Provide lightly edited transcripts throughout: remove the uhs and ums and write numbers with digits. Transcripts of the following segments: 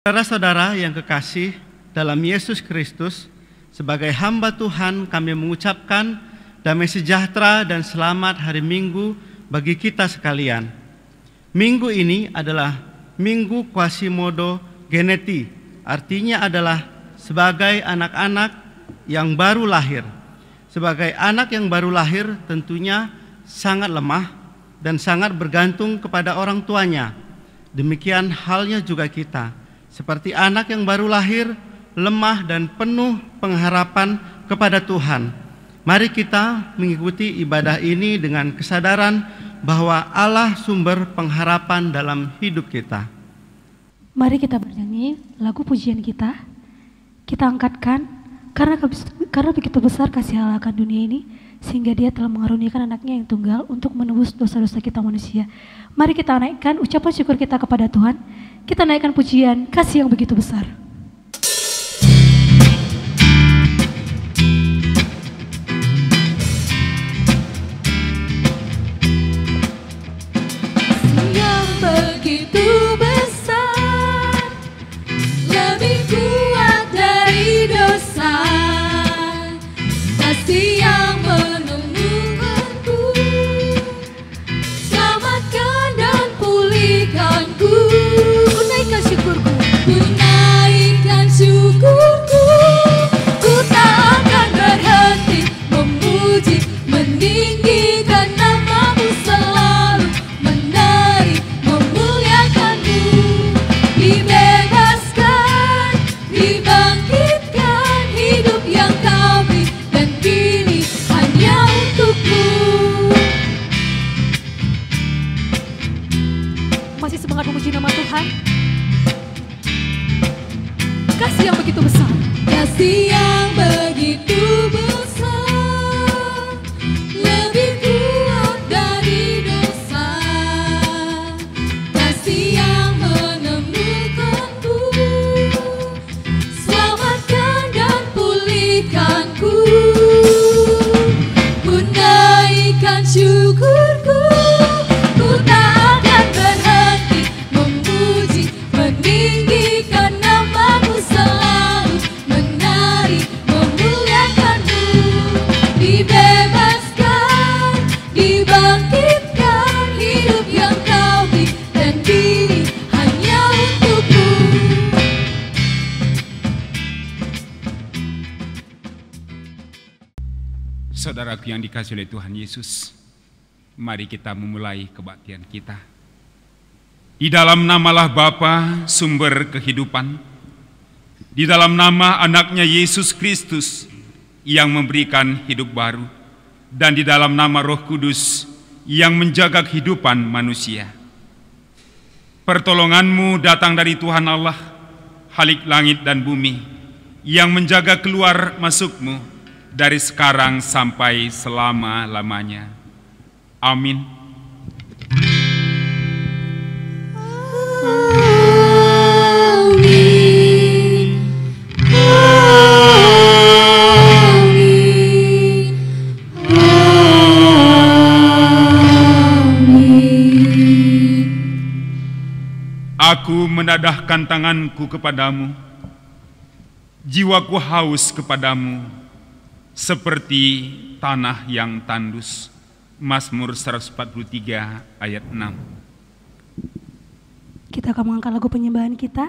Saudara-saudara yang kekasih dalam Yesus Kristus, sebagai hamba Tuhan kami mengucapkan damai sejahtera dan selamat hari Minggu bagi kita sekalian. Minggu ini adalah Minggu Quasimodo Geneti, artinya adalah sebagai anak-anak yang baru lahir. Sebagai anak yang baru lahir tentunya sangat lemah dan sangat bergantung kepada orang tuanya. Demikian halnya juga kita. Seperti anak yang baru lahir, lemah dan penuh pengharapan kepada Tuhan. Mari kita mengikuti ibadah ini dengan kesadaran bahwa Allah sumber pengharapan dalam hidup kita. Mari kita bernyanyi lagu pujian kita. Kita angkatkan karena begitu besar kasih Allah akan dunia ini, sehingga Dia telah mengaruniakan anaknya yang tunggal untuk menebus dosa-dosa kita manusia. Mari kita naikkan ucapan syukur kita kepada Tuhan. Kita naikkan pujian kasih yang begitu besar. Kasih yang begitu besar, lebih kuat dari dosa. Kasih yang menemukanku, selamatkan dan pulihkanku. Naikkan syukurku, ku naikkan syukurku. Ku tak akan berhenti memuji, meninggikan namamu selalu, menari, memuliakanmu. Dibebaskan, dibangkitkan, hidup yang kau beri dan pilih hanya untukmu. Masih semangat memuji nama Tuhan? Kasih yang begitu besar. Kasih yang begitu besar, lebih kuat dari dosa. Kasih yang menemukanku, selamatkan dan pulihkanku. Ku naikkan syukurku, ku tak akan berhenti memuji, meninggikan namamu selalu, menari, memuliakanmu. Dibebaskan, dibangkitkan, hidup yang kau beri dan pilih hanya untukmu. Saudaraku yang dikasihi oleh Tuhan Yesus, mari kita memulai kebaktian kita. Di dalam namalah Bapa, sumber kehidupan. Di dalam nama anaknya Yesus Kristus yang memberikan hidup baru. Dan di dalam nama Roh Kudus yang menjaga kehidupan manusia. Pertolonganmu datang dari Tuhan Allah, Khalik langit dan bumi, yang menjaga keluar masukmu dari sekarang sampai selama-lamanya. Amin. Aku menadahkan tanganku kepadamu, jiwaku haus kepadamu, seperti tanah yang tandus. Mazmur 143 ayat 6. Kita akan mengangkat lagu penyembahan kita.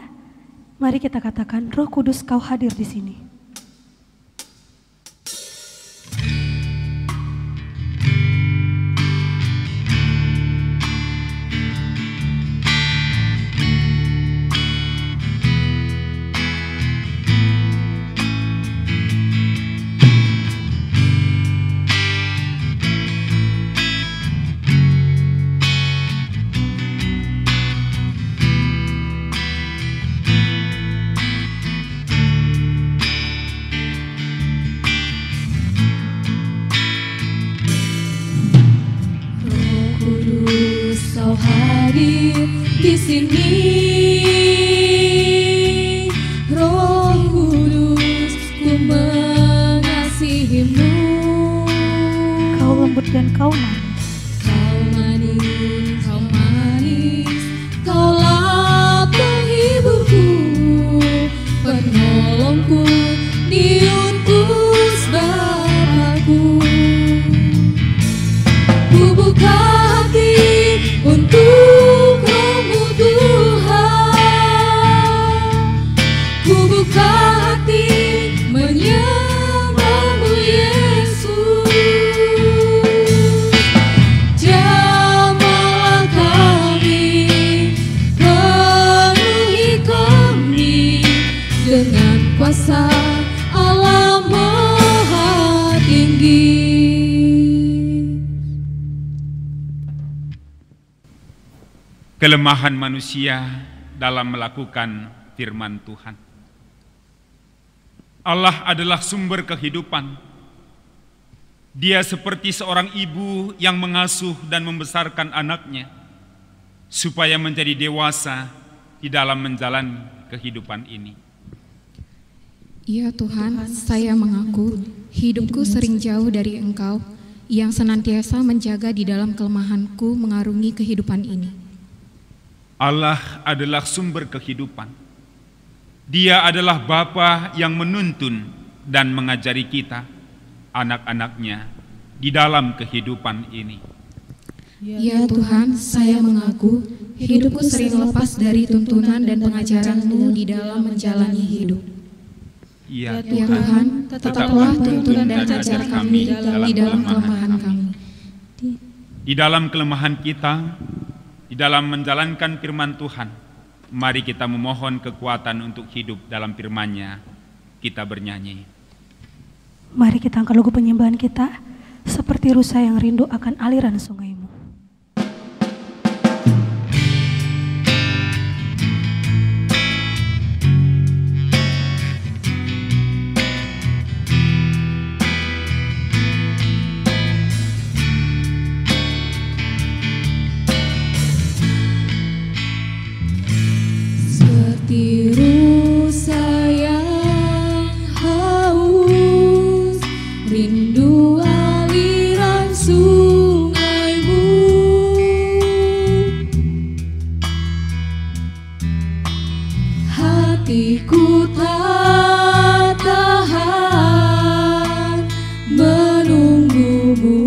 Mari kita katakan, Roh Kudus kau hadir di sini. dengan kuasa Allah Maha Tinggi. Kelemahan manusia dalam melakukan firman Tuhan. Allah adalah sumber kehidupan. Dia seperti seorang ibu yang mengasuh dan membesarkan anaknya supaya menjadi dewasa di dalam menjalani kehidupan ini. Ya Tuhan, saya mengaku hidupku sering jauh dari Engkau yang senantiasa menjaga di dalam kelemahanku mengarungi kehidupan ini. Allah adalah sumber kehidupan. Dia adalah Bapa yang menuntun dan mengajari kita, anak-anaknya, di dalam kehidupan ini. Ya Tuhan, saya mengaku hidupku sering lepas dari tuntunan dan pengajaran-Mu di dalam menjalani hidup. Ya Tuhan, tetaplah tuntun dan ajar kami di dalam kelemahan kami. Di dalam kelemahan kita, di dalam menjalankan firman Tuhan, mari kita memohon kekuatan untuk hidup dalam firman-Nya. Kita bernyanyi. Mari kita angkat lagu penyembahan kita, seperti rusa yang rindu akan aliran sungai-Mu. Seperti rusa yang haus, rindu aliran sungai-Mu. Hatiku tak tahan menunggu-Mu.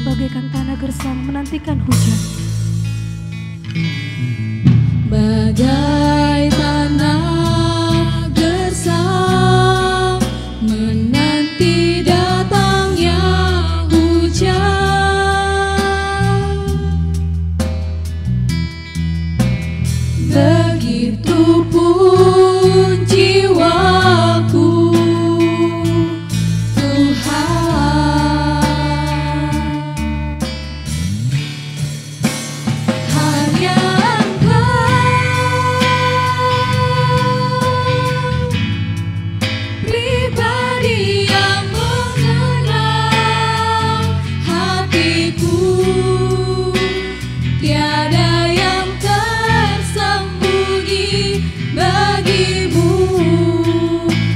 Bagaikan tanah gersang menantikan hujan. Bagai tanah gersang menanti datangnya hujan, begitupun jiwaku, Tuhan. Hanya pribadi yang mengenal hatiku, tiada yang tersembunyi bagi-Mu.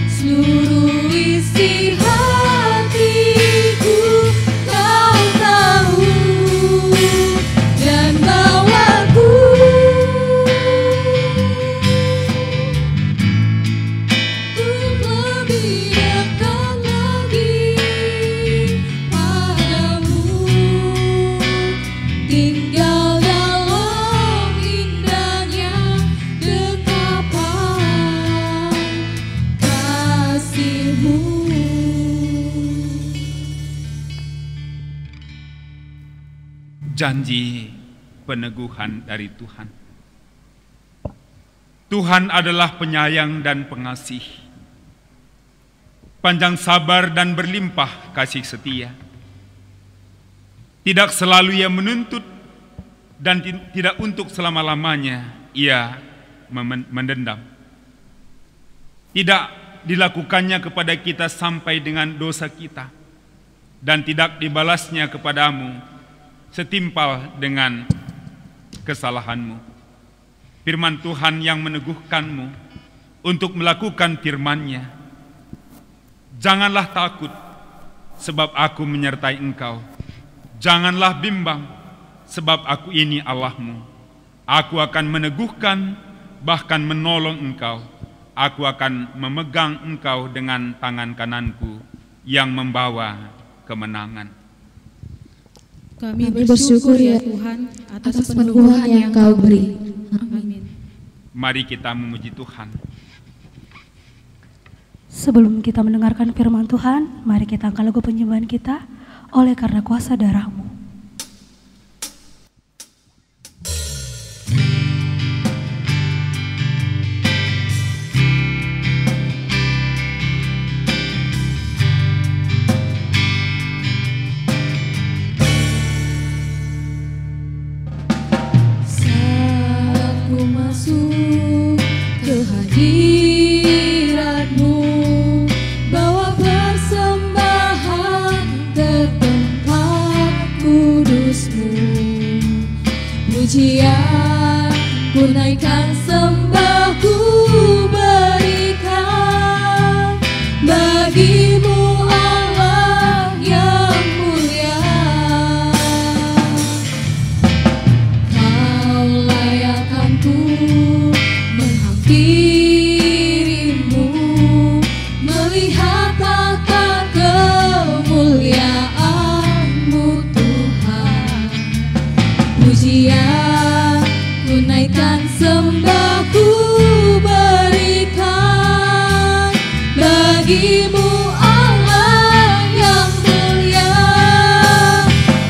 Seluruh isi hatiku Kau tahu, dan bawaku lebih dekat lagi padamu, tinggal dalam indahnya dekapan kasih-Mu. Janji peneguhan dari Tuhan. Tuhan adalah penyayang dan pengasih, panjang sabar dan berlimpah kasih setia. Tidak selalu Ia menuntut dan tidak untuk selama-lamanya Ia mendendam. Tidak dilakukannya kepada kita sampai dengan dosa kita, dan tidak dibalasnya kepadamu setimpal dengan kesalahanmu. Firman Tuhan yang meneguhkanmu untuk melakukan firman-Nya. Janganlah takut, sebab Aku menyertai engkau. Janganlah bimbang, sebab Aku ini Allahmu. Aku akan meneguhkan, bahkan menolong engkau. Aku akan memegang engkau dengan tangan kananku yang membawa kemenangan. Kami bersyukur ya Tuhan atas peneguhan yang Kau beri. Amin. Mari kita memuji Tuhan. Sebelum kita mendengarkan firman Tuhan, mari kita angkat lagu penyembahan kita, oleh karena kuasa darah-Mu. dirimu, melihat akan kemuliaan-Mu Tuhan. Pujian ku naikkan, sembah ku berikan bagimu Allah yang mulia.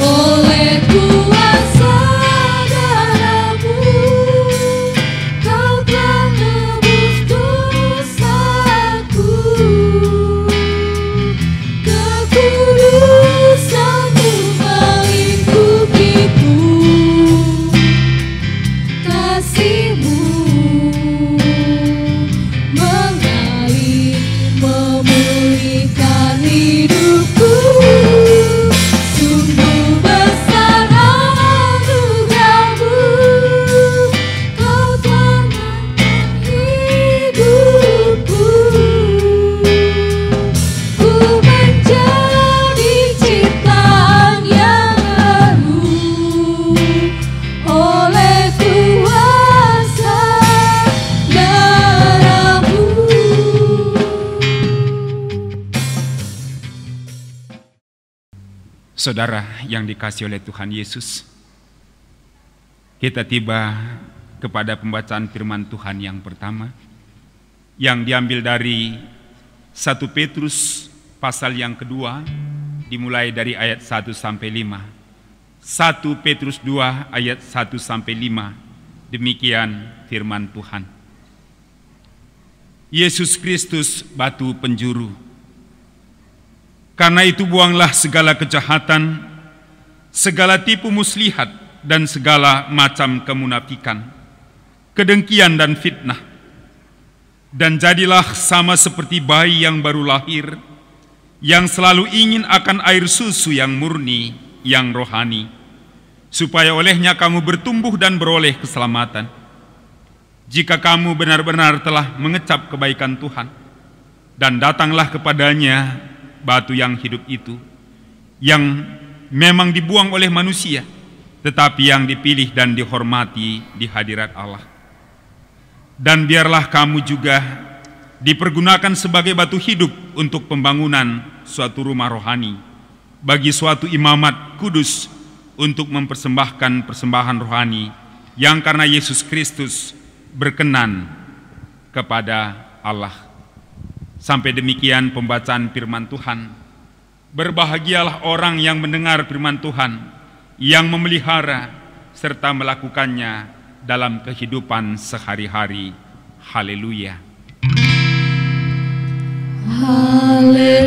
Oleh kuasa darah-Mu Kau telah nebus dosaku, kekudusan-Mu melingkupiku, kasih-Mu mengalir memulihkan hidupku. Sungguh besar anugerah-Mu, Kau telah hidupku. Ku menjadi ciptaan yang baru oleh kuasa darah-Mu. Saudara yang dikasihi oleh Tuhan Yesus, kita tiba kepada pembacaan firman Tuhan yang pertama yang diambil dari 1 Petrus pasal yang kedua, dimulai dari ayat 1 sampai 5. 1 Petrus 2 ayat 1 sampai 5. Demikian firman Tuhan. Yesus Kristus batu penjuru. Karena itu buanglah segala kejahatan, segala tipu muslihat, dan segala macam kemunafikan, kedengkian dan fitnah. Dan jadilah sama seperti bayi yang baru lahir, yang selalu ingin akan air susu yang murni, yang rohani, supaya olehnya kamu bertumbuh dan beroleh keselamatan. Jika kamu benar-benar telah mengecap kebaikan Tuhan, dan datanglah kepadanya batu yang hidup itu, yang memang dibuang oleh manusia, tetapi yang dipilih dan dihormati di hadirat Allah. Dan biarlah kamu juga dipergunakan sebagai batu hidup untuk pembangunan suatu rumah rohani, bagi suatu imamat kudus, untuk mempersembahkan persembahan rohani yang karena Yesus Kristus berkenan kepada Allah. Sampai demikian pembacaan firman Tuhan. Berbahagialah orang yang mendengar firman Tuhan, yang memelihara serta melakukannya dalam kehidupan sehari-hari. Haleluya. Haleluya,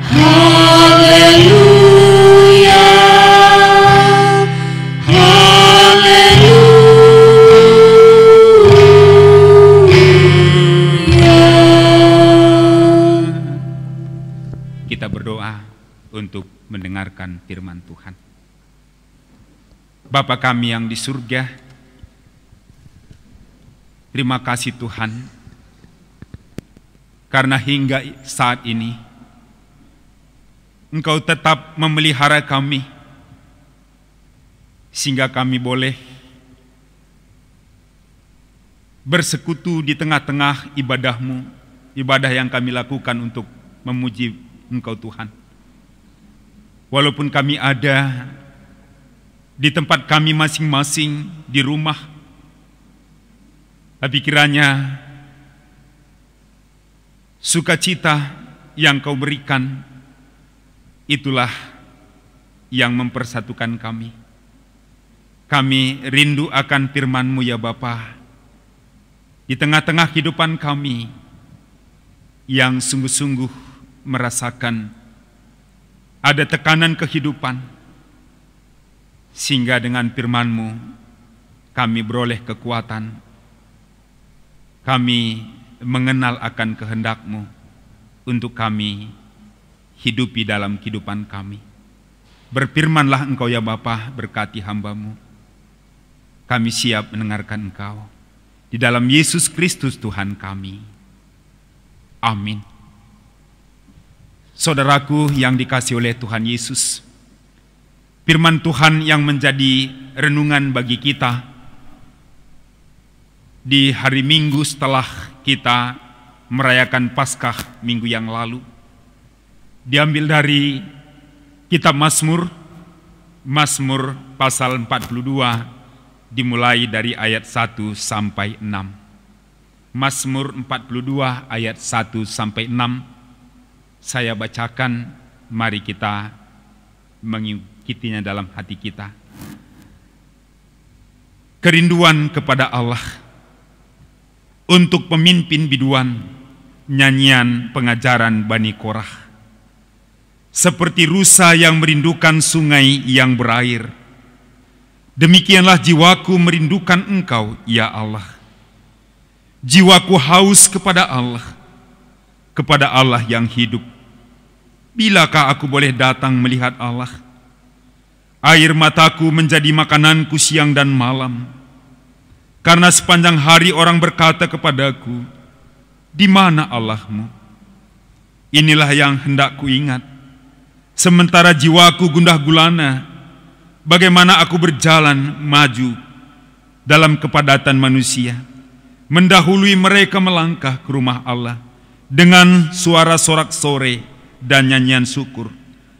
haleluya, haleluya. Kita berdoa untuk mendengarkan firman Tuhan. Bapa kami yang di surga, terima kasih Tuhan, karena hingga saat ini Engkau tetap memelihara kami, sehingga kami boleh bersekutu di tengah-tengah ibadah-Mu, ibadah yang kami lakukan untuk memuji Engkau Tuhan. Walaupun kami ada di tempat kami masing-masing di rumah, tapi kiranya sukacita yang Kau berikan itulah yang mempersatukan kami. Kami rindu akan firman-Mu ya Bapa, di tengah-tengah kehidupan kami yang sungguh-sungguh merasakan ada tekanan kehidupan, sehingga dengan firman-Mu kami beroleh kekuatan, kami mengenal akan kehendak-Mu untuk kami hidupi dalam kehidupan kami. Berfirmanlah Engkau ya Bapa, berkati hamba-Mu. Kami siap mendengarkan Engkau. Di dalam Yesus Kristus Tuhan kami. Amin. Saudaraku yang dikasihi oleh Tuhan Yesus, firman Tuhan yang menjadi renungan bagi kita di hari Minggu setelah kita merayakan Paskah minggu yang lalu, diambil dari kitab Mazmur, Mazmur pasal 42, dimulai dari ayat 1 sampai 6. Mazmur 42 ayat 1 sampai 6 saya bacakan, mari kita mengikutinya dalam hati kita. Kerinduan kepada Allah. Untuk pemimpin biduan, nyanyian pengajaran Bani Korah. Seperti rusa yang merindukan sungai yang berair, demikianlah jiwaku merindukan Engkau, ya Allah. Jiwaku haus kepada Allah yang hidup. Bilakah aku boleh datang melihat Allah? Air mataku menjadi makananku siang dan malam. Karena sepanjang hari orang berkata kepadaku, di mana Allahmu? Inilah yang hendak kuingat. Sementara jiwaku gundah gulana, bagaimana aku berjalan maju dalam kepadatan manusia, mendahului mereka melangkah ke rumah Allah dengan suara sorak-sore dan nyanyian syukur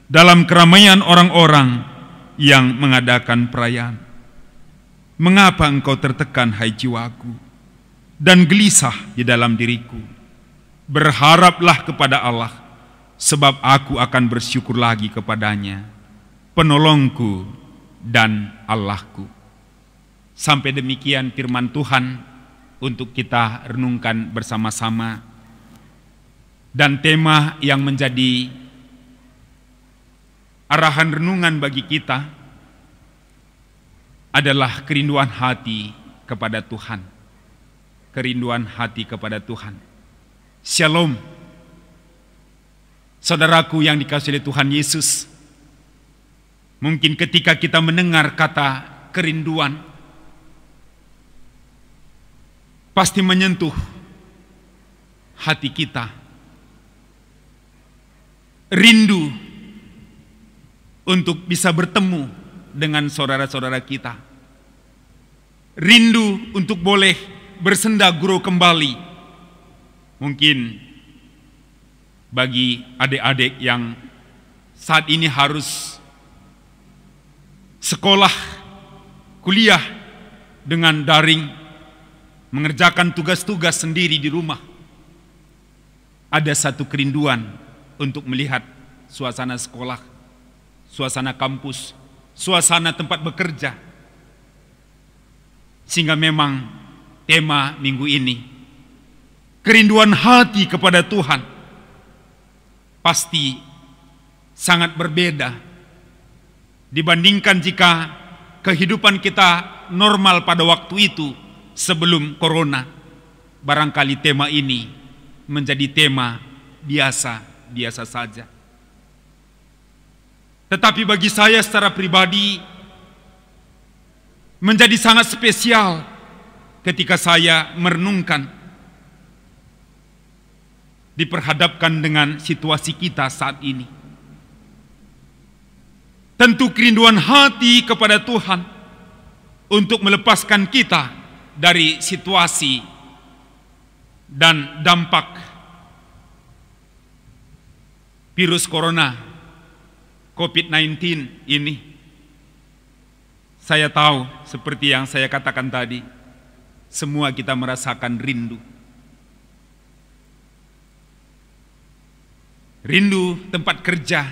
dalam keramaian orang-orang yang mengadakan perayaan. Mengapa engkau tertekan, hai jiwaku, dan gelisah di dalam diriku? Berharaplah kepada Allah, sebab aku akan bersyukur lagi kepadanya, penolongku dan Allahku. Sampai demikian firman Tuhan untuk kita renungkan bersama-sama. Dan tema yang menjadi arahan renungan bagi kita adalah kerinduan hati kepada Tuhan. Kerinduan hati kepada Tuhan. Shalom. Saudaraku yang dikasihi oleh Tuhan Yesus, mungkin ketika kita mendengar kata kerinduan, pasti menyentuh hati kita. Rindu untuk bisa bertemu dengan saudara-saudara kita. Rindu untuk boleh bersenda gurau kembali. Mungkin bagi adik-adik yang saat ini harus sekolah, kuliah dengan daring, mengerjakan tugas-tugas sendiri di rumah, ada satu kerinduan untuk melihat suasana sekolah, suasana kampus, suasana tempat bekerja. Sehingga memang tema minggu ini, kerinduan hati kepada Tuhan, pasti sangat berbeda dibandingkan jika kehidupan kita normal pada waktu itu sebelum corona. Barangkali tema ini menjadi tema biasa saja. Tetapi bagi saya secara pribadi menjadi sangat spesial ketika saya merenungkan, diperhadapkan dengan situasi kita saat ini. Tentu kerinduan hati kepada Tuhan untuk melepaskan kita dari situasi dan dampak virus corona COVID-19 ini. Saya tahu seperti yang saya katakan tadi, semua kita merasakan rindu. Rindu tempat kerja,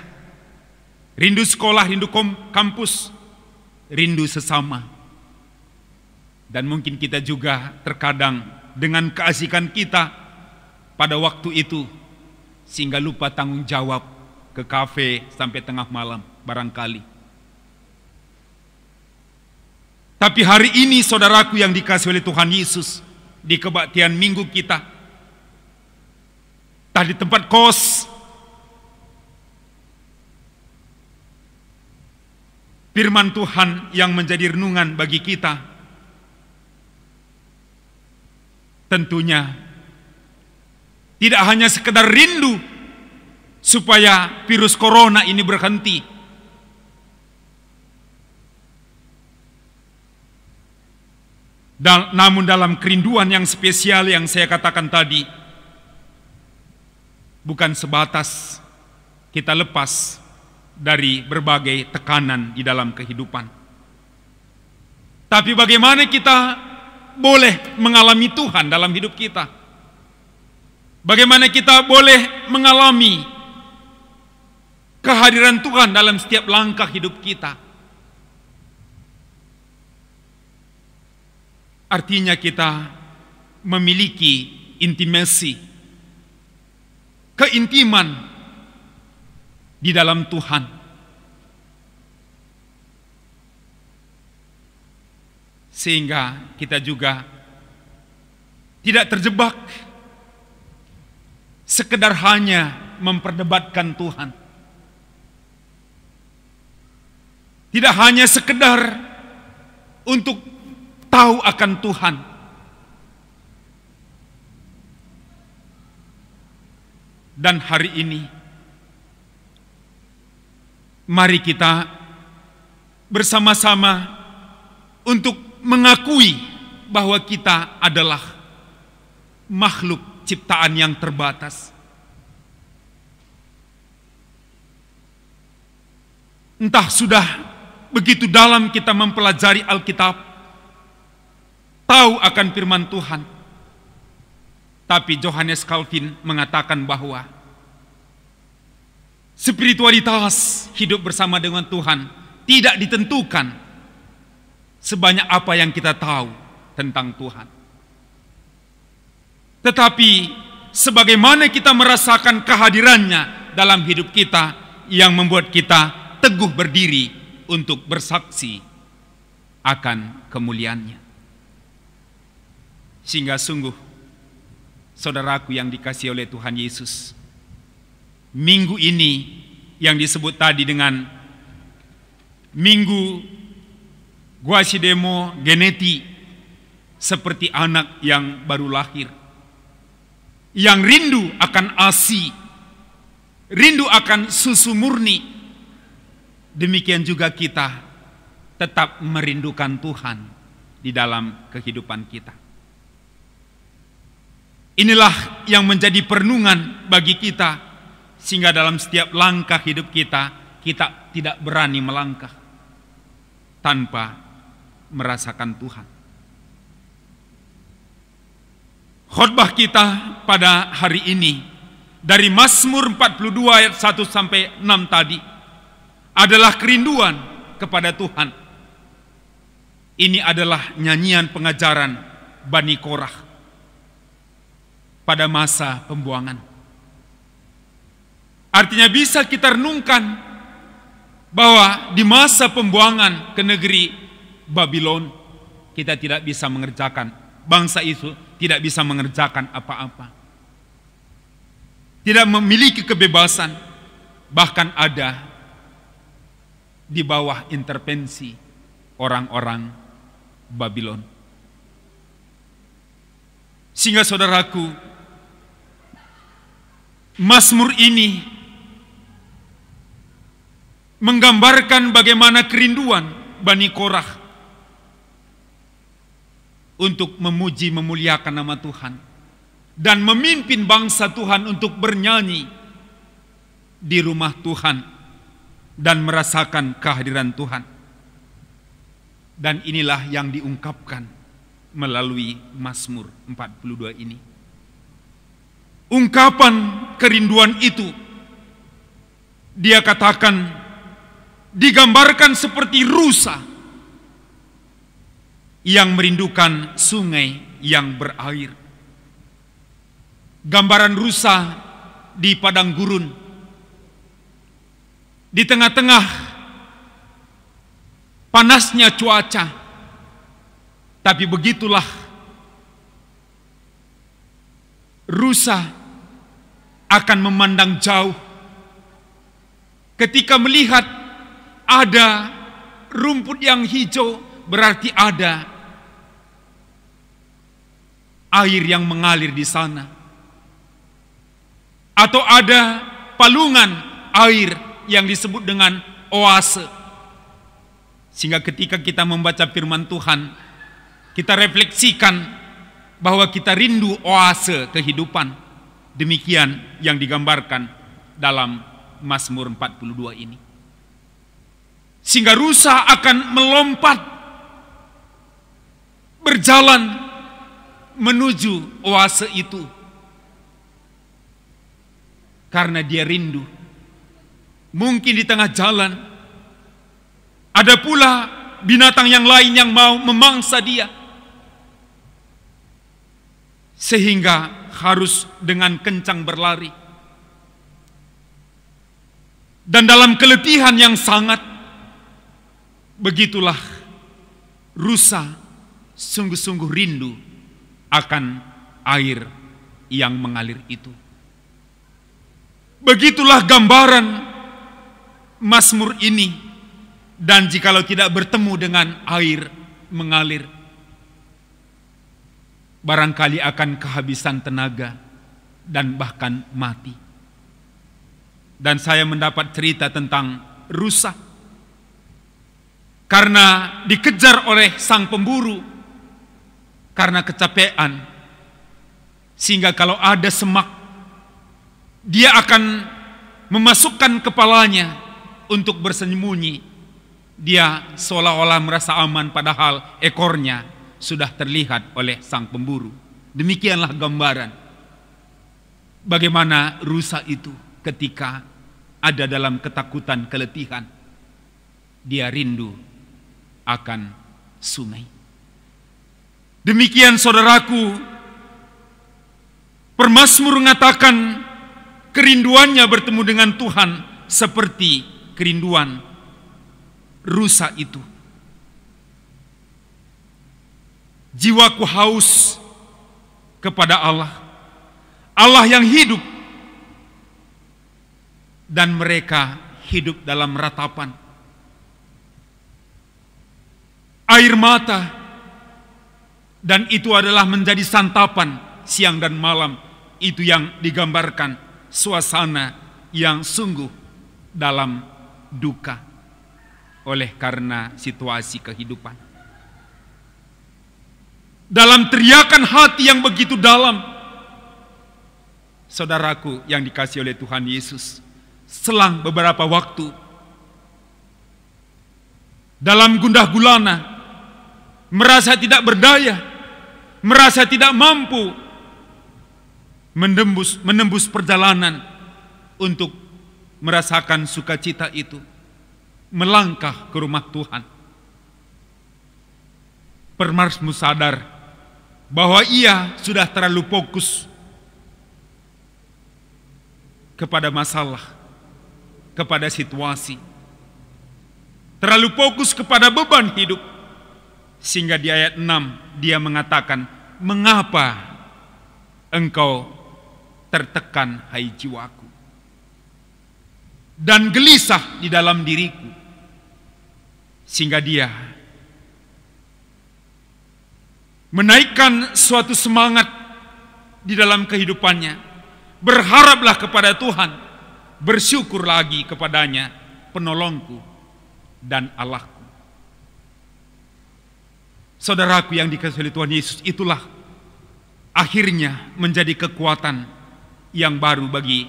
rindu sekolah, rindu kampus, rindu sesama. Dan mungkin kita juga terkadang dengan keasikan kita pada waktu itu, sehingga lupa tanggung jawab ke kafe sampai tengah malam barangkali. Tapi hari ini saudaraku yang dikasihi oleh Tuhan Yesus, di kebaktian minggu kita, entah di tempat kos, firman Tuhan yang menjadi renungan bagi kita, tentunya tidak hanya sekedar rindu supaya virus corona ini berhenti, Namun dalam kerinduan yang spesial yang saya katakan tadi, bukan sebatas kita lepas dari berbagai tekanan di dalam kehidupan, tapi bagaimana kita boleh mengalami Tuhan dalam hidup kita. Bagaimana kita boleh mengalami kehadiran Tuhan dalam setiap langkah hidup kita. Artinya kita memiliki intimasi, keintiman di dalam Tuhan. Sehingga kita juga tidak terjebak sekedar hanya memperdebatkan Tuhan. Tidak hanya sekedar untuk tahu akan Tuhan, dan hari ini mari kita bersama-sama untuk mengakui bahwa kita adalah makhluk ciptaan yang terbatas. Entah sudah begitu dalam kita mempelajari Alkitab, tahu akan firman Tuhan, tapi Johannes Calvin mengatakan bahwa spiritualitas hidup bersama dengan Tuhan tidak ditentukan sebanyak apa yang kita tahu tentang Tuhan, tetapi sebagaimana kita merasakan kehadirannya dalam hidup kita yang membuat kita teguh berdiri untuk bersaksi akan kemuliaannya. Sehingga sungguh, saudaraku yang dikasihi oleh Tuhan Yesus, minggu ini yang disebut tadi dengan Minggu Guasidemo Geneti, seperti anak yang baru lahir, yang rindu akan ASI, rindu akan susu murni. Demikian juga kita tetap merindukan Tuhan di dalam kehidupan kita. Inilah yang menjadi perenungan bagi kita, sehingga dalam setiap langkah hidup kita, kita tidak berani melangkah tanpa merasakan Tuhan. Khotbah kita pada hari ini dari Mazmur 42 ayat 1 sampai 6 tadi adalah kerinduan kepada Tuhan. Ini adalah nyanyian pengajaran Bani Korah pada masa pembuangan. Artinya bisa kita renungkan bahwa di masa pembuangan ke negeri Babylon, kita tidak bisa mengerjakan, bangsa itu tidak bisa mengerjakan apa-apa, tidak memiliki kebebasan, bahkan ada di bawah intervensi orang-orang Babylon. Sehingga saudaraku, Mazmur ini menggambarkan bagaimana kerinduan Bani Korah untuk memuji memuliakan nama Tuhan dan memimpin bangsa Tuhan untuk bernyanyi di rumah Tuhan dan merasakan kehadiran Tuhan. Dan inilah yang diungkapkan melalui Mazmur 42 ini. Ungkapan kerinduan itu, dia katakan, digambarkan seperti rusa yang merindukan sungai yang berair. Gambaran rusa di padang gurun, di tengah-tengah panasnya cuaca, tapi begitulah rusa akan memandang jauh ketika melihat ada rumput yang hijau, berarti ada air yang mengalir di sana, atau ada palungan air yang disebut dengan oase. Sehingga ketika kita membaca firman Tuhan, kita refleksikan bahwa kita rindu oase kehidupan. Demikian yang digambarkan dalam Mazmur 42 ini. Sehingga rusa akan melompat berjalan menuju oase itu karena dia rindu. Mungkin di tengah jalan ada pula binatang yang lain yang mau memangsa dia, sehingga harus dengan kencang berlari. Dan dalam keletihan yang sangat, begitulah rusa sungguh-sungguh rindu akan air yang mengalir itu. Begitulah gambaran Mazmur ini. Dan jikalau tidak bertemu dengan air mengalir, barangkali akan kehabisan tenaga dan bahkan mati. Dan saya mendapat cerita tentang rusa. Karena dikejar oleh sang pemburu, karena kecapean, sehingga kalau ada semak, dia akan memasukkan kepalanya untuk bersembunyi. Dia seolah-olah merasa aman, padahal ekornya sudah terlihat oleh sang pemburu. Demikianlah gambaran bagaimana rusa itu ketika ada dalam ketakutan, keletihan, dia rindu akan sungai. Demikian saudaraku, pemazmur mengatakan kerinduannya bertemu dengan Tuhan seperti kerinduan rusa itu. Jiwaku haus kepada Allah, Allah yang hidup, dan mereka hidup dalam ratapan air mata, dan itu adalah menjadi santapan siang dan malam. Itu yang digambarkan suasana yang sungguh dalam duka oleh karena situasi kehidupan. Dalam teriakan hati yang begitu dalam, saudaraku yang dikasihi oleh Tuhan Yesus, selang beberapa waktu, dalam gundah gulana, merasa tidak berdaya, merasa tidak mampu menembus perjalanan untuk merasakan sukacita itu, melangkah ke rumah Tuhan. Pemazmur sadar bahwa ia sudah terlalu fokus kepada masalah, kepada situasi, terlalu fokus kepada beban hidup, sehingga di ayat 6 dia mengatakan, mengapa engkau tertekan hai jiwaku, dan gelisah di dalam diriku. Sehingga dia menaikkan suatu semangat di dalam kehidupannya. Berharaplah kepada Tuhan, bersyukur lagi kepadanya, penolongku dan Allahku. Saudaraku yang dikasihi oleh Tuhan Yesus, itulah akhirnya menjadi kekuatan yang baru bagi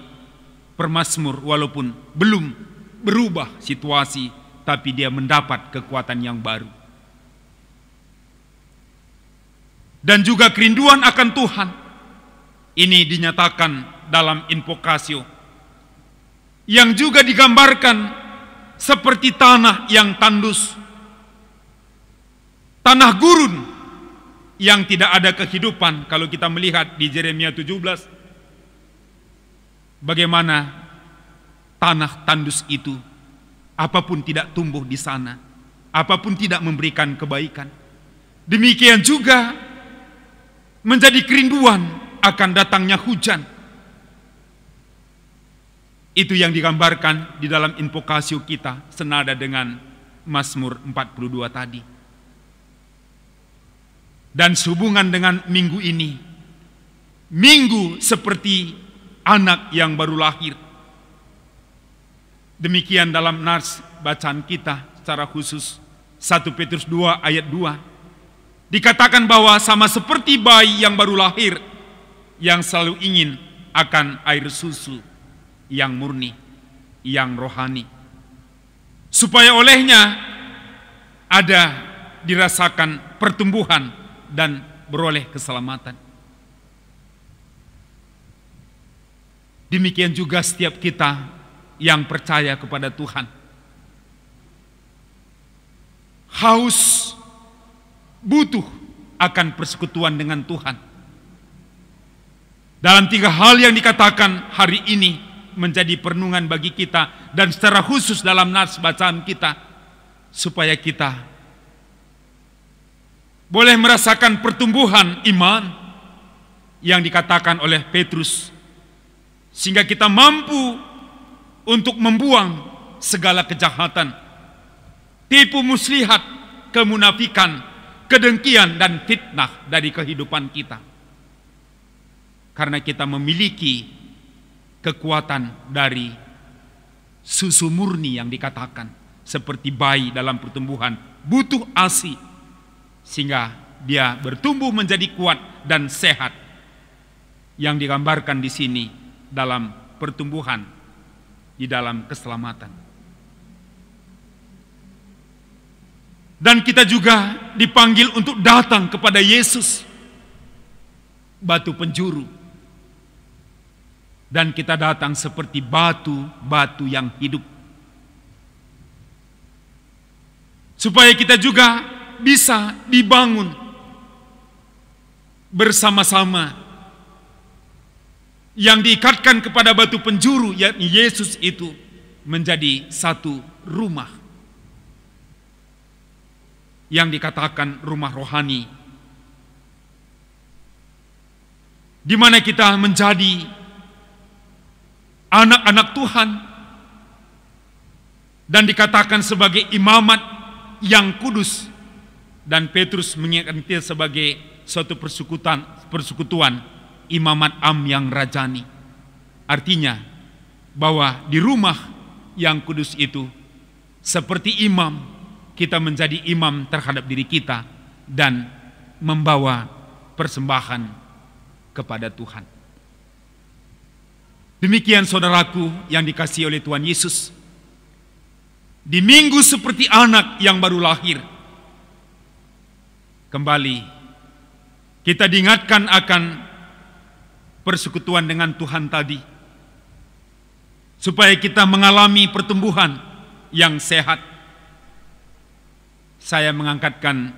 pemazmur. Walaupun belum berubah situasi, tapi dia mendapat kekuatan yang baru. Dan juga kerinduan akan Tuhan ini dinyatakan dalam invokasio, yang juga digambarkan seperti tanah yang tandus, tanah gurun yang tidak ada kehidupan. Kalau kita melihat di Yeremia 17, bagaimana tanah tandus itu, apapun tidak tumbuh di sana, apapun tidak memberikan kebaikan. Demikian juga menjadi kerinduan akan datangnya hujan. Itu yang digambarkan di dalam invokasio kita, senada dengan Mazmur 42 tadi. Dan sehubungan dengan minggu ini, minggu seperti anak yang baru lahir. Demikian dalam nas bacaan kita secara khusus 1 Petrus 2 ayat 2. Dikatakan bahwa sama seperti bayi yang baru lahir, yang selalu ingin akan air susu yang murni, yang rohani, supaya olehnya ada dirasakan pertumbuhan dan beroleh keselamatan. Demikian juga setiap kita yang percaya kepada Tuhan, haus, butuh akan persekutuan dengan Tuhan. Dalam 3 hal yang dikatakan hari ini menjadi perenungan bagi kita, dan secara khusus dalam nats bacaan kita, supaya kita boleh merasakan pertumbuhan iman yang dikatakan oleh Petrus, sehingga kita mampu untuk membuang segala kejahatan, tipu muslihat, kemunafikan, kedengkian dan fitnah dari kehidupan kita. Karena kita memiliki kekuatan dari susu murni yang dikatakan seperti bayi dalam pertumbuhan, butuh ASI sehingga dia bertumbuh menjadi kuat dan sehat, yang digambarkan di sini dalam pertumbuhan di dalam keselamatan. Dan kita juga dipanggil untuk datang kepada Yesus, batu penjuru. Dan kita datang seperti batu-batu yang hidup, supaya kita juga bisa dibangun bersama-sama, yang diikatkan kepada batu penjuru, yakni Yesus itu, menjadi satu rumah, yang dikatakan rumah rohani, di mana kita menjadi anak-anak Tuhan, dan dikatakan sebagai imamat yang kudus. Dan Petrus mengingatkan kita sebagai suatu persekutuan imamat am yang rajani. Artinya bahwa di rumah yang kudus itu, seperti imam, kita menjadi imam terhadap diri kita dan membawa persembahan kepada Tuhan. Demikian saudaraku yang dikasihi oleh Tuhan Yesus, di minggu seperti anak yang baru lahir, kembali kita diingatkan akan persekutuan dengan Tuhan tadi, supaya kita mengalami pertumbuhan yang sehat. Saya mengangkatkan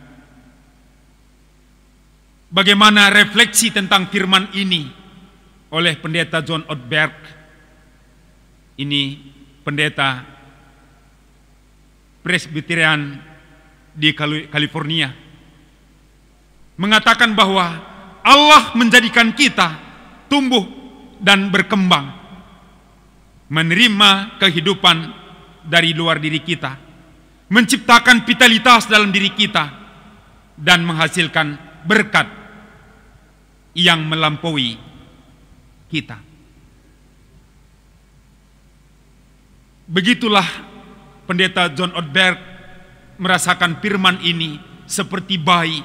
bagaimana refleksi tentang firman ini oleh pendeta John Ortberg. Ini pendeta Presbyterian di California, mengatakan bahwa Allah menjadikan kita tumbuh dan berkembang, menerima kehidupan dari luar diri kita, menciptakan vitalitas dalam diri kita, dan menghasilkan berkat yang melampaui kita. Begitulah pendeta John Ortberg merasakan firman ini seperti bayi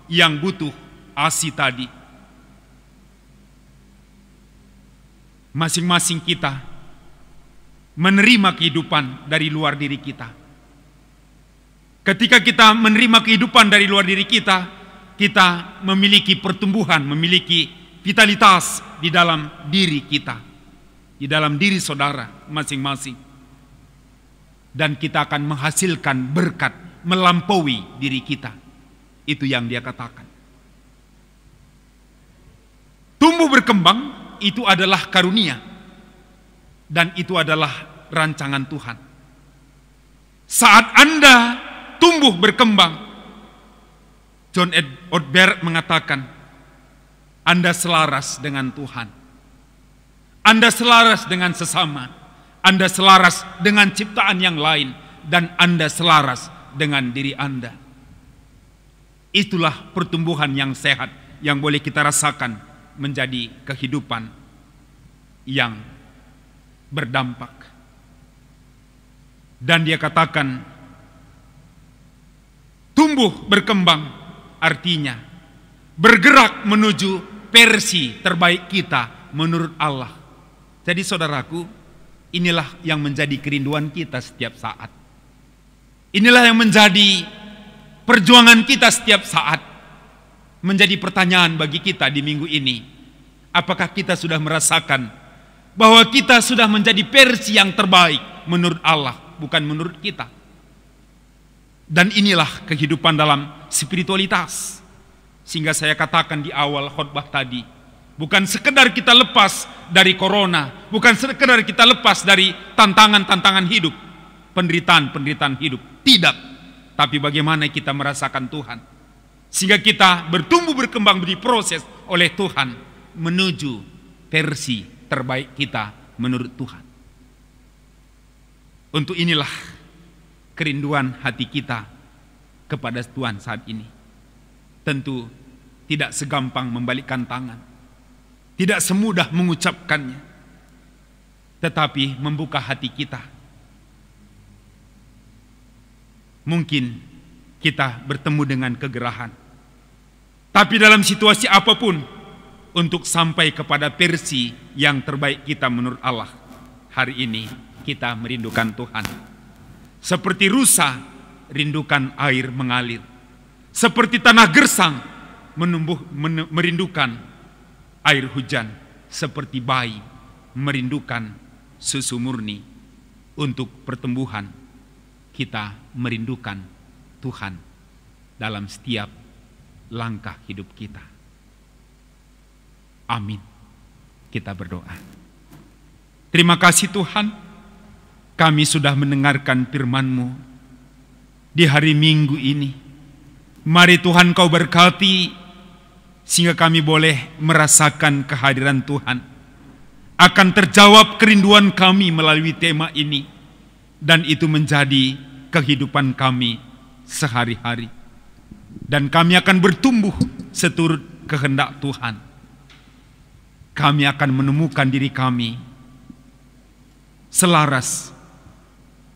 yang butuh ASI tadi. Masing-masing kita menerima kehidupan dari luar diri kita. Ketika kita menerima kehidupan dari luar diri kita, kita memiliki pertumbuhan, memiliki vitalitas di dalam diri kita, di dalam diri saudara masing-masing. Dan kita akan menghasilkan berkat melampaui diri kita. Itu yang dia katakan. Tumbuh berkembang itu adalah karunia, dan itu adalah rancangan Tuhan. Saat Anda tumbuh berkembang, John Ortberg mengatakan, Anda selaras dengan Tuhan, Anda selaras dengan sesama, Anda selaras dengan ciptaan yang lain, dan Anda selaras dengan diri Anda. Itulah pertumbuhan yang sehat yang boleh kita rasakan menjadi kehidupan yang berdampak. Dan dia katakan, tumbuh berkembang artinya bergerak menuju versi terbaik kita menurut Allah. Jadi saudaraku, inilah yang menjadi kerinduan kita setiap saat. Inilah yang menjadi perjuangan kita setiap saat. Menjadi pertanyaan bagi kita di minggu ini, apakah kita sudah merasakan bahwa kita sudah menjadi versi yang terbaik menurut Allah, bukan menurut kita. Dan inilah kehidupan dalam spiritualitas. Sehingga saya katakan di awal khotbah tadi, bukan sekedar kita lepas dari corona, bukan sekedar kita lepas dari tantangan-tantangan hidup, penderitaan-penderitaan hidup. Tidak, tapi bagaimana kita merasakan Tuhan. Sehingga kita bertumbuh berkembang diproses oleh Tuhan menuju versi terbaik kita menurut Tuhan. Untuk inilah kerinduan hati kita kepada Tuhan saat ini. Tentu tidak segampang membalikkan tangan, tidak semudah mengucapkannya, tetapi membuka hati kita. Mungkin kita bertemu dengan kegerahan, tapi dalam situasi apapun, untuk sampai kepada versi yang terbaik kita menurut Allah, hari ini kita merindukan Tuhan. Seperti rusa rindukan air mengalir, seperti tanah gersang merindukan air hujan, seperti bayi merindukan susu murni. Untuk pertumbuhan, kita merindukan Tuhan dalam setiap langkah hidup kita. Amin. Kita berdoa. Terima kasih Tuhan, kami sudah mendengarkan firman-Mu di hari Minggu ini. Mari Tuhan Kau berkati, sehingga kami boleh merasakan kehadiran Tuhan. Akan terjawab kerinduan kami melalui tema ini, dan itu menjadi kehidupan kami sehari-hari. Dan kami akan bertumbuh seturut kehendak Tuhan. Kami akan menemukan diri kami selaras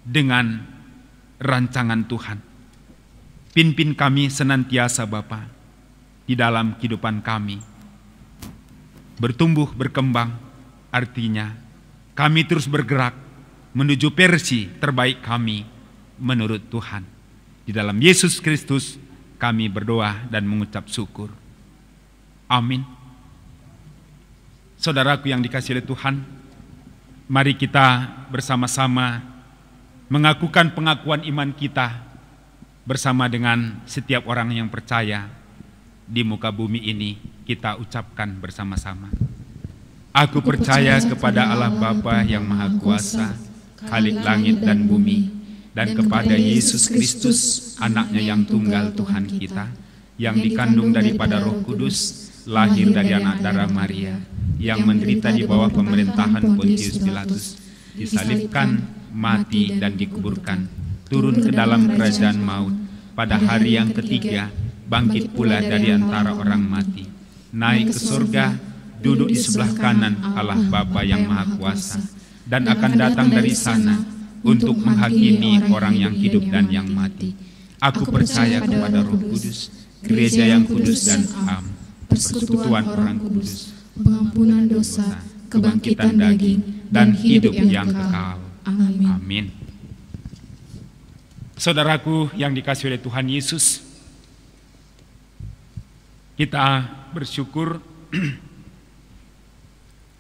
dengan rancangan Tuhan. Pimpin kami senantiasa Bapa di dalam kehidupan kami. Bertumbuh berkembang artinya kami terus bergerak menuju versi terbaik kami menurut Tuhan. Di dalam Yesus Kristus kami berdoa dan mengucap syukur. Amin. Saudaraku yang dikasihi oleh Tuhan, mari kita bersama-sama mengakukan pengakuan iman kita bersama dengan setiap orang yang percaya di muka bumi ini. Kita ucapkan bersama-sama. Aku percaya kepada Allah Bapa yang Maha Kuasa, Khalik langit dan bumi, dan kepada Yesus Kristus, anaknya yang tunggal Tuhan kita, yang dikandung daripada Roh Kudus, lahir dari anak darah Maria, yang menderita di bawah pemerintahan Pontius Pilatus, disalibkan, mati dan dikuburkan, turun ke dalam kerajaan maut, pada hari yang ketiga bangkit pula dari antara orang mati, naik ke surga, duduk di sebelah kanan Allah Bapa yang Maha Kuasa, dan akan datang dari sana untuk menghakimi orang yang hidup dan yang mati. Aku percaya kepada Roh Kudus, gereja yang kudus dan am, persekutuan orang kudus, pengampunan dosa, kebangkitan daging, dan hidup yang kekal. Amin. Saudaraku yang dikasihi oleh Tuhan Yesus, kita bersyukur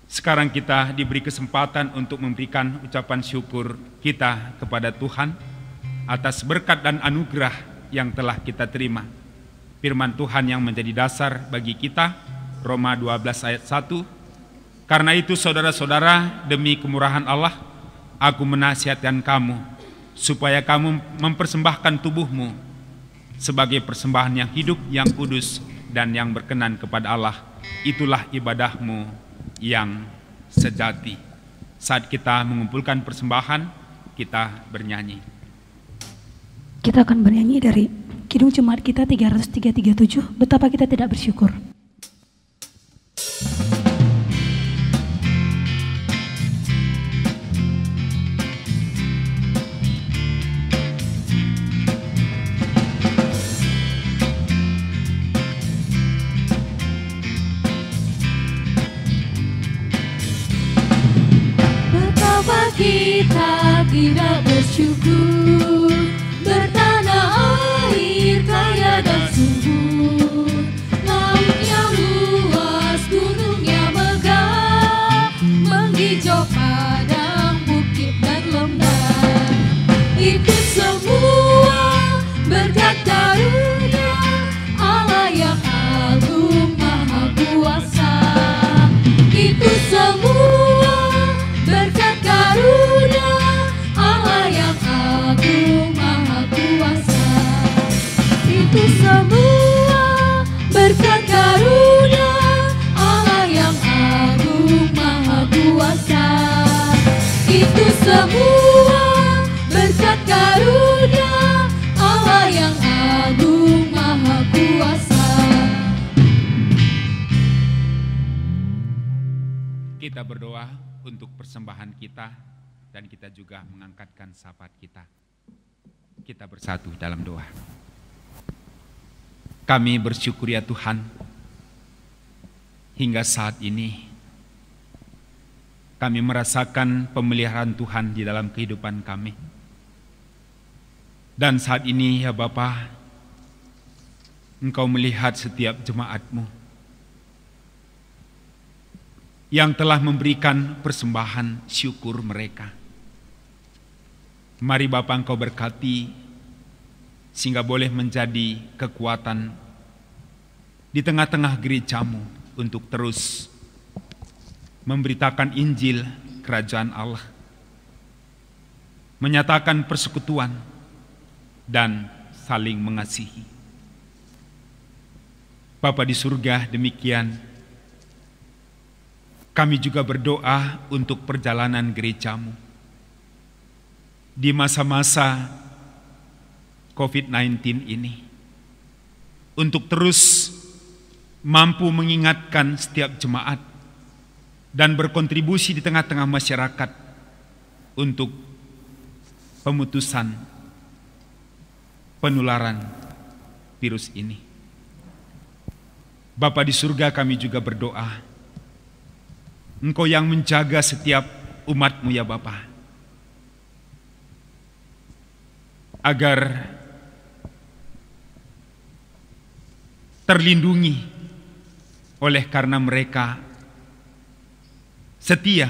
sekarang kita diberi kesempatan untuk memberikan ucapan syukur kita kepada Tuhan atas berkat dan anugerah yang telah kita terima. Firman Tuhan yang menjadi dasar bagi kita, Roma 12 ayat 1. Karena itu saudara-saudara, demi kemurahan Allah, aku menasihatkan kamu, supaya kamu mempersembahkan tubuhmu sebagai persembahan yang hidup, yang kudus, dan yang berkenan kepada Allah. Itulah ibadahmu yang sejati. Saat kita mengumpulkan persembahan, kita bernyanyi. Kita akan bernyanyi dari Kidung Jemaat kita 337, betapa kita tidak bersyukur. kita tidak bersyukur, bertanah air kaya dan subur, lautnya luas, gunungnya megah, menghijau padang, bukit dan lembah. Itu semua berkat karunia Allah yang agung maha kuasa. Itu semua berkat karunia Allah yang agung maha kuasa. Itu semua berkat karunia Allah yang agung maha kuasa. Itu semua berkat karunia Allah yang agung maha kuasa. Kita berdoa untuk persembahan kita dan kita juga mengangkatkan syafaat kita. Kita bersatu dalam doa. Kami bersyukur ya Tuhan, hingga saat ini kami merasakan pemeliharaan Tuhan di dalam kehidupan kami. Dan saat ini ya Bapa, Engkau melihat setiap jemaat-Mu yang telah memberikan persembahan syukur mereka. Mari Bapa Engkau berkati sehingga boleh menjadi kekuatan di tengah-tengah gereja-Mu untuk terus memberitakan Injil Kerajaan Allah, menyatakan persekutuan dan saling mengasihi. Bapa di surga, demikian kami juga berdoa untuk perjalanan gereja-Mu di masa-masa COVID-19 ini, untuk terus mampu mengingatkan setiap jemaat dan berkontribusi di tengah-tengah masyarakat untuk pemutusan penularan virus ini. Bapa di surga, kami juga berdoa Engkau yang menjaga setiap umat-Mu ya Bapa, agar terlindungi oleh karena mereka setia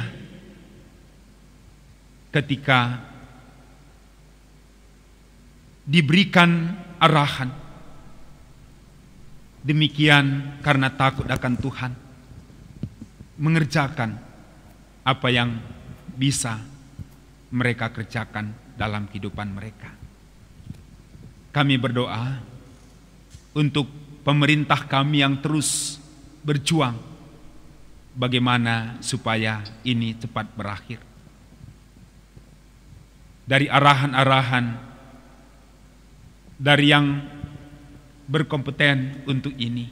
ketika diberikan arahan. Demikian karena takut akan Tuhan, mengerjakan apa yang bisa mereka kerjakan dalam kehidupan mereka. Kami berdoa untuk pemerintah kami yang terus berjuang bagaimana supaya ini cepat berakhir. Dari arahan-arahan dari yang berkompeten untuk ini,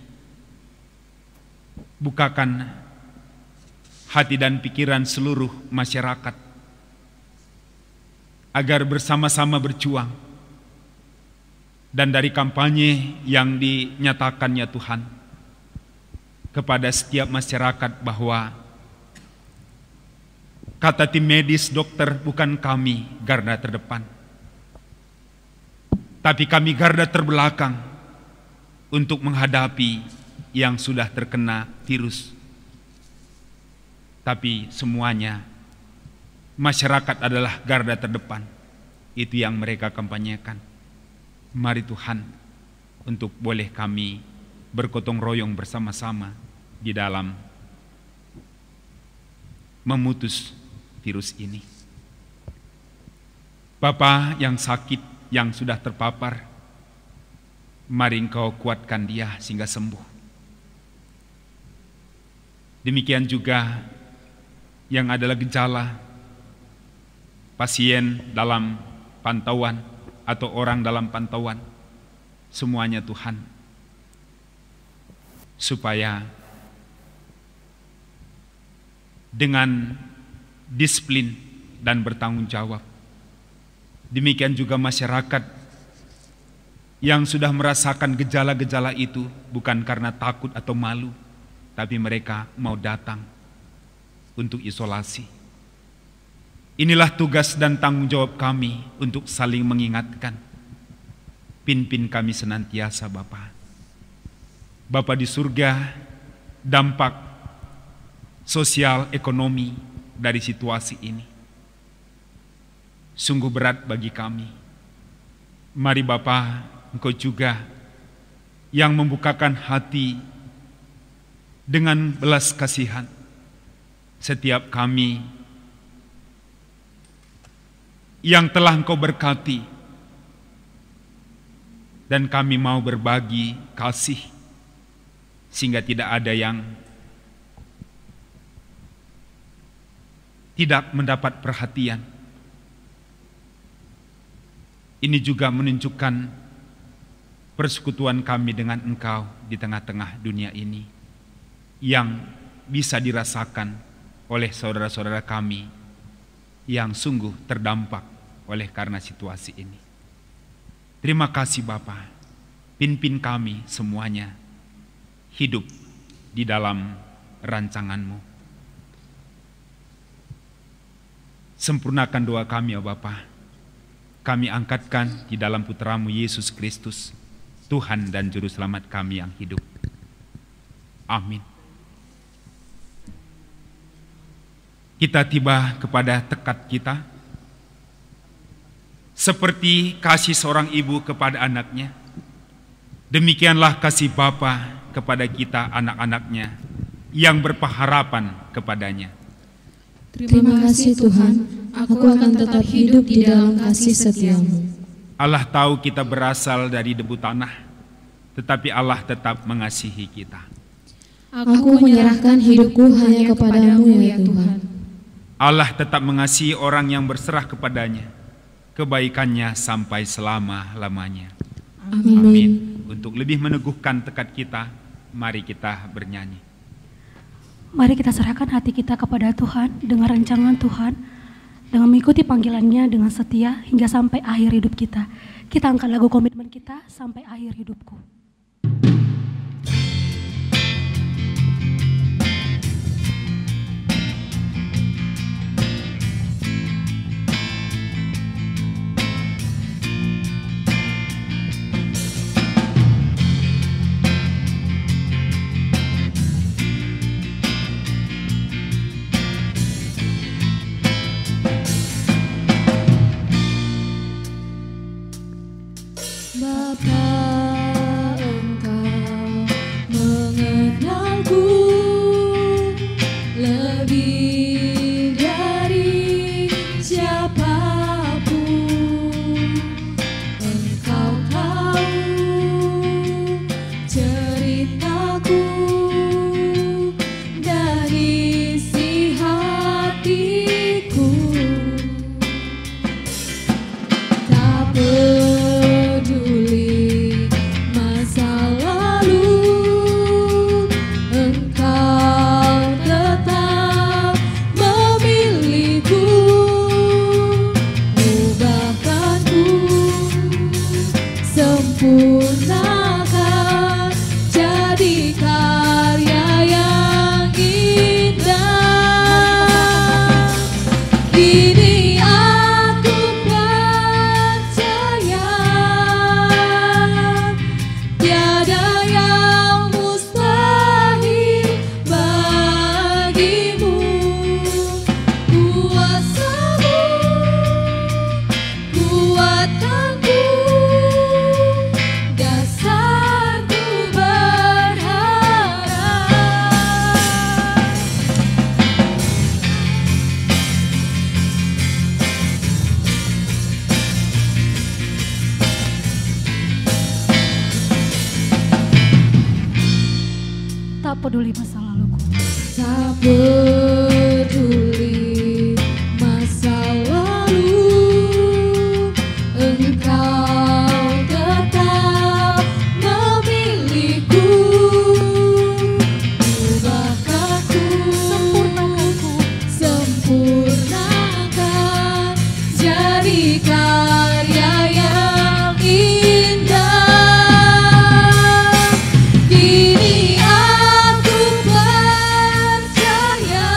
bukakan hati dan pikiran seluruh masyarakat agar bersama-sama berjuang. Dan dari kampanye yang dinyatakannya Tuhan kepada setiap masyarakat bahwa kata tim medis, dokter, bukan kami garda terdepan, tapi kami garda terbelakang untuk menghadapi yang sudah terkena virus. Tapi semuanya masyarakat adalah garda terdepan. Itu yang mereka kampanyekan. Mari Tuhan, untuk boleh kami bergotong royong bersama-sama di dalam memutus virus ini. Bapa yang sakit, yang sudah terpapar, mari Engkau kuatkan dia sehingga sembuh. Demikian juga yang adalah gejala, pasien dalam pantauan atau orang dalam pantauan, semuanya Tuhan, supaya dengan disiplin dan bertanggung jawab. Demikian juga masyarakat yang sudah merasakan gejala-gejala itu, bukan karena takut atau malu, tapi mereka mau datang untuk isolasi. Inilah tugas dan tanggung jawab kami untuk saling mengingatkan. Pimpin kami senantiasa Bapa. Bapa di surga, dampak sosial ekonomi dari situasi ini sungguh berat bagi kami. Mari Bapa, Engkau juga yang membukakan hati dengan belas kasihan setiap kami yang telah Engkau berkati, dan kami mau berbagi kasih sehingga tidak ada yang tidak mendapat perhatian. Ini juga menunjukkan persekutuan kami dengan Engkau di tengah-tengah dunia ini yang bisa dirasakan oleh saudara-saudara kami yang sungguh terdampak oleh karena situasi ini. Terima kasih Bapa, pimpin kami semuanya hidup di dalam rancangan-Mu. Sempurnakan doa kami ya Bapa. Kami angkatkan di dalam Putra-Mu Yesus Kristus, Tuhan dan Juru Selamat kami yang hidup. Amin. Kita tiba kepada tekad kita, seperti kasih seorang ibu kepada anaknya, demikianlah kasih Bapa kepada kita anak-anaknya yang berpengharapan kepadanya. Terima kasih Tuhan, aku akan tetap hidup di dalam kasih setia-Mu. Allah tahu kita berasal dari debu tanah, tetapi Allah tetap mengasihi kita. Aku menyerahkan hidupku hanya kepadamu ya Tuhan. Allah tetap mengasihi orang yang berserah kepadanya, kebaikannya sampai selama-lamanya. Amin. Untuk lebih meneguhkan tekad kita, mari kita bernyanyi. Mari kita serahkan hati kita kepada Tuhan dengan rancangan Tuhan, dengan mengikuti panggilannya dengan setia hingga sampai akhir hidup kita. Kita angkat lagu komitmen kita, sampai akhir hidupku. peduli masa laluku. Tak peduli masa lalu, Engkau tetap memilihku. Ubahkanku, sempurnakan jadi karya yang indah. Kini aku percaya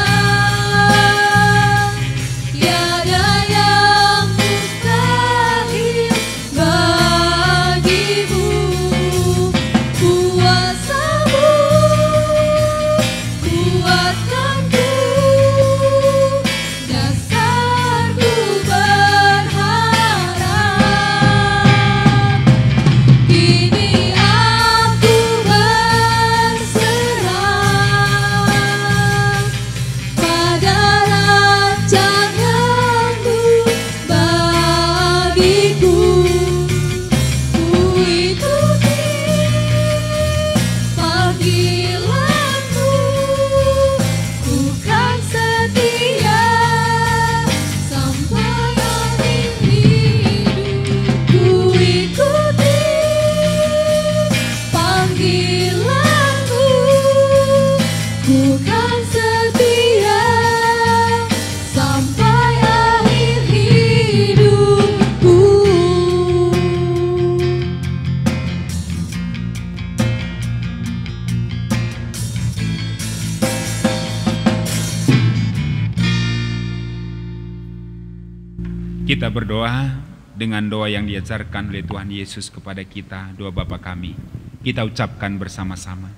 Kita berdoa dengan doa yang diajarkan oleh Tuhan Yesus kepada kita, doa Bapa kami. Kita ucapkan bersama-sama.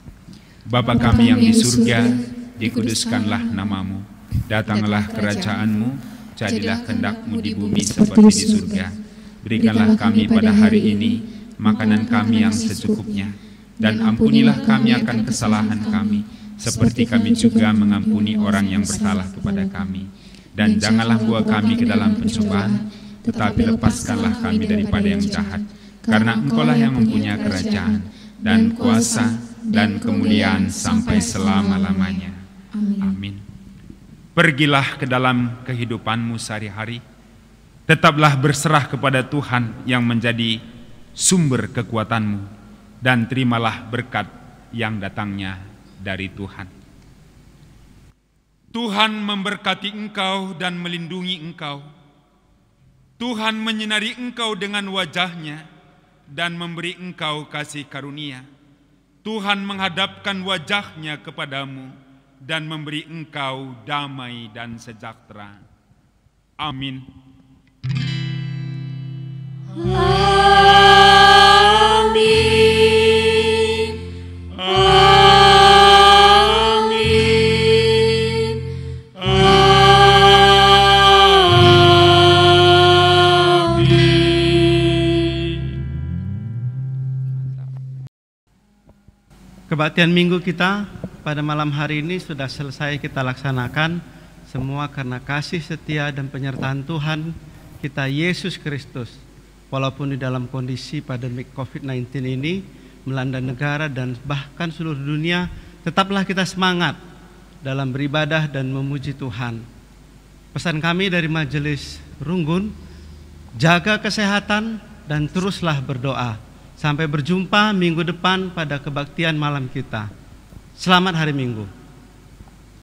Bapa kami yang di surga, dikuduskanlah namamu. Datanglah kerajaanmu, jadilah kehendak-Mu di bumi seperti di surga. Berikanlah kami pada hari ini makanan kami yang secukupnya, dan ampunilah kami akan kesalahan kami, seperti kami juga mengampuni orang yang bersalah kepada kami. Dan janganlah bawa kami ke dalam pencobaan, tetapi lepaskanlah kami daripada yang jahat, karena Engkaulah yang mempunyai kerajaan, dan kuasa, dan kemuliaan sampai selama-lamanya. Amin. Pergilah ke dalam kehidupanmu sehari-hari, tetaplah berserah kepada Tuhan yang menjadi sumber kekuatanmu, dan terimalah berkat yang datangnya dari Tuhan. Tuhan memberkati engkau dan melindungi engkau. Tuhan menyinari engkau dengan wajah-Nya dan memberi engkau kasih karunia. Tuhan menghadapkan wajah-Nya kepadamu dan memberi engkau damai dan sejahtera. Amin. Amin. Amin. Kebaktian minggu kita pada malam hari ini sudah selesai kita laksanakan, semua karena kasih setia dan penyertaan Tuhan kita Yesus Kristus. Walaupun di dalam kondisi pandemik COVID-19 ini melanda negara dan bahkan seluruh dunia, tetaplah kita semangat dalam beribadah dan memuji Tuhan. Pesan kami dari Majelis Runggun, jaga kesehatan dan teruslah berdoa. Sampai berjumpa minggu depan pada kebaktian malam kita. Selamat hari Minggu.